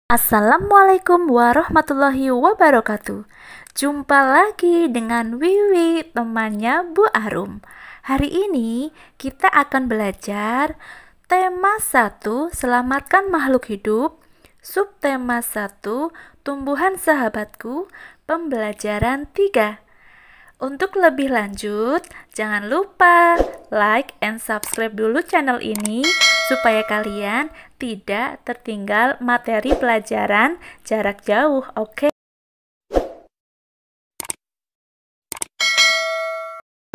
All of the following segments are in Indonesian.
Assalamualaikum warahmatullahi wabarakatuh. Jumpa lagi dengan Wiwi, temannya Bu Arum. Hari ini kita akan belajar tema 1, selamatkan makhluk hidup, subtema 1, tumbuhan sahabatku, pembelajaran 3. Untuk lebih lanjut, jangan lupa like and subscribe dulu channel ini supaya kalian tidak tertinggal materi pelajaran jarak jauh, oke?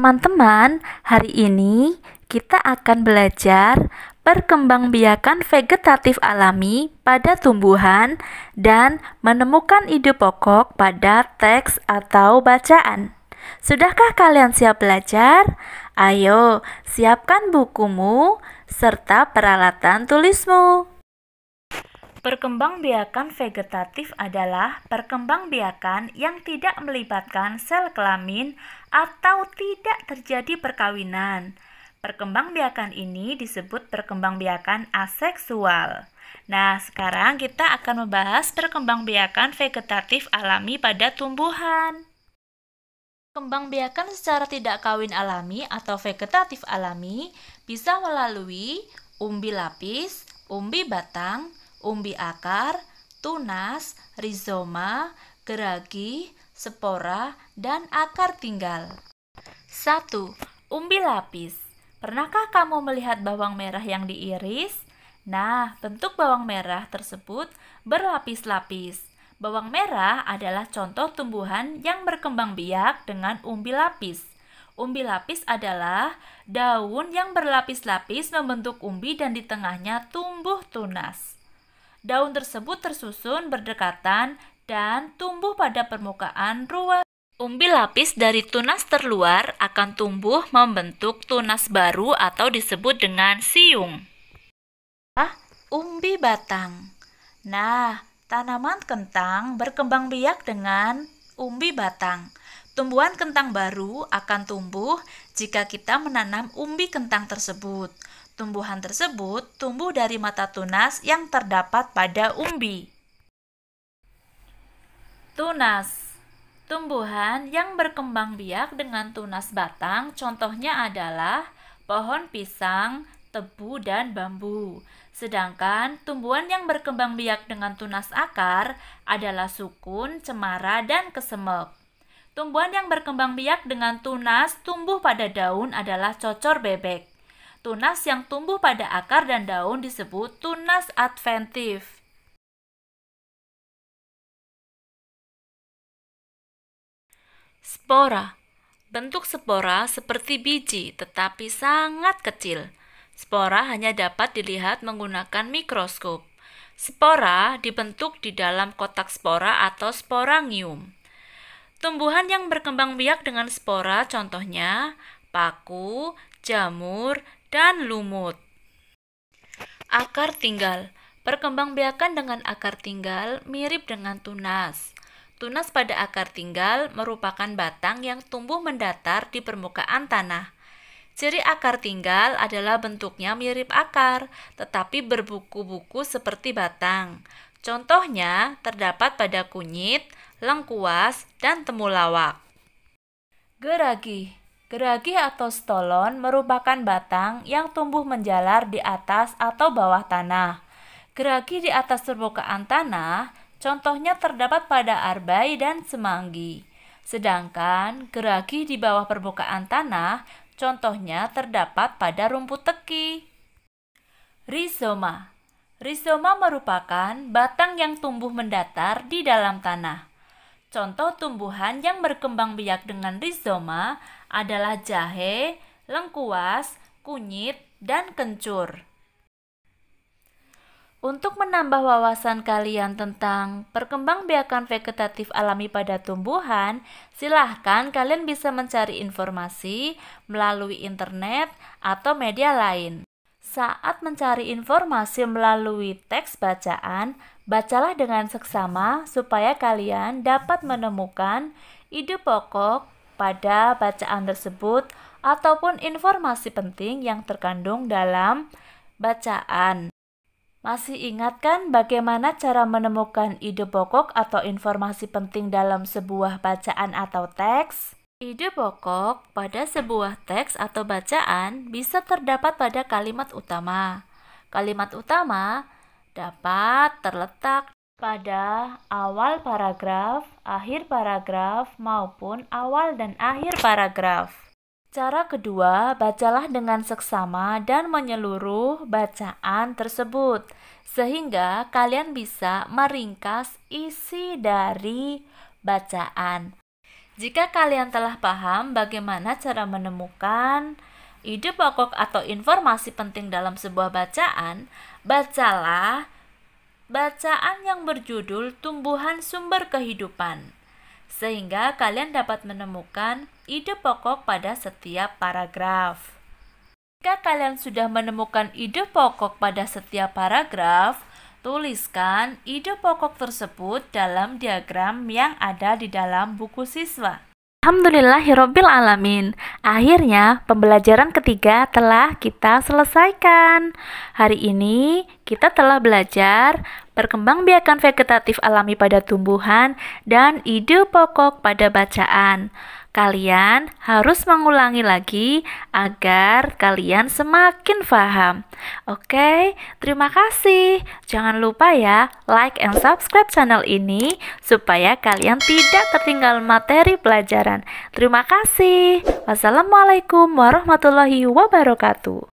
Teman-teman, hari ini kita akan belajar perkembangbiakan vegetatif alami pada tumbuhan dan menemukan ide pokok pada teks atau bacaan. Sudahkah kalian siap belajar? Ayo, siapkan bukumu serta peralatan tulismu. Perkembangbiakan vegetatif adalah perkembangbiakan yang tidak melibatkan sel kelamin atau tidak terjadi perkawinan. Perkembangbiakan ini disebut perkembangbiakan aseksual. Nah, sekarang kita akan membahas perkembangbiakan vegetatif alami pada tumbuhan. Perkembangbiakan secara tidak kawin alami atau vegetatif alami bisa melalui umbi lapis, umbi batang, umbi akar, tunas, rizoma, geragi, spora, dan akar tinggal. 1. Umbi lapis. Pernahkah kamu melihat bawang merah yang diiris? Nah, bentuk bawang merah tersebut berlapis-lapis. Bawang merah adalah contoh tumbuhan yang berkembang biak dengan umbi lapis. Umbi lapis adalah daun yang berlapis-lapis membentuk umbi dan di tengahnya tumbuh tunas. Daun tersebut tersusun berdekatan dan tumbuh pada permukaan ruas. Umbi lapis dari tunas terluar akan tumbuh membentuk tunas baru atau disebut dengan siung. Umbi batang. Nah, tanaman kentang berkembang biak dengan umbi batang. Tumbuhan kentang baru akan tumbuh jika kita menanam umbi kentang tersebut. Tumbuhan tersebut tumbuh dari mata tunas yang terdapat pada umbi. Tunas. Tumbuhan yang berkembang biak dengan tunas batang contohnya adalah pohon pisang, tebu, dan bambu. Sedangkan tumbuhan yang berkembang biak dengan tunas akar adalah sukun, cemara, dan kesemek. Tumbuhan yang berkembang biak dengan tunas tumbuh pada daun adalah cocor bebek. Tunas yang tumbuh pada akar dan daun disebut tunas adventif. Spora. Bentuk spora seperti biji tetapi sangat kecil. Spora hanya dapat dilihat menggunakan mikroskop. Spora dibentuk di dalam kotak spora atau sporangium. Tumbuhan yang berkembang biak dengan spora contohnya paku, jamur, dan lumut. Akar tinggal. Perkembangbiakan dengan akar tinggal mirip dengan tunas. Tunas pada akar tinggal merupakan batang yang tumbuh mendatar di permukaan tanah. Ciri akar tinggal adalah bentuknya mirip akar, tetapi berbuku-buku seperti batang. Contohnya terdapat pada kunyit, lengkuas, dan temulawak. Geragi. Geragi atau stolon merupakan batang yang tumbuh menjalar di atas atau bawah tanah. Geragi di atas permukaan tanah contohnya terdapat pada arbai dan semanggi. Sedangkan geragi di bawah permukaan tanah contohnya terdapat pada rumput teki. Rizoma. Rizoma merupakan batang yang tumbuh mendatar di dalam tanah. Contoh tumbuhan yang berkembang biak dengan rizoma adalah jahe, lengkuas, kunyit, dan kencur. Untuk menambah wawasan kalian tentang perkembangbiakan vegetatif alami pada tumbuhan, silahkan kalian bisa mencari informasi melalui internet atau media lain. Saat mencari informasi melalui teks bacaan, bacalah dengan seksama supaya kalian dapat menemukan ide pokok pada bacaan tersebut ataupun informasi penting yang terkandung dalam bacaan. Masih ingat kan bagaimana cara menemukan ide pokok atau informasi penting dalam sebuah bacaan atau teks? Ide pokok pada sebuah teks atau bacaan bisa terdapat pada kalimat utama. Kalimat utama dapat terletak pada awal paragraf, akhir paragraf, maupun awal dan akhir paragraf. Cara kedua, bacalah dengan seksama dan menyeluruh bacaan tersebut, sehingga kalian bisa meringkas isi dari bacaan. Jika kalian telah paham bagaimana cara menemukan ide pokok atau informasi penting dalam sebuah bacaan, bacalah bacaan yang berjudul Tumbuhan Sumber Kehidupan, sehingga kalian dapat menemukan ide pokok pada setiap paragraf. Jika kalian sudah menemukan ide pokok pada setiap paragraf, tuliskan ide pokok tersebut dalam diagram yang ada di dalam buku siswa. Alhamdulillahirabbil alamin. Akhirnya pembelajaran ketiga telah kita selesaikan. Hari ini kita telah belajar perkembangbiakan vegetatif alami pada tumbuhan dan ide pokok pada bacaan. Kalian harus mengulangi lagi agar kalian semakin paham. Oke, terima kasih. Jangan lupa ya, like and subscribe channel ini supaya kalian tidak tertinggal materi pelajaran. Terima kasih. Wassalamualaikum warahmatullahi wabarakatuh.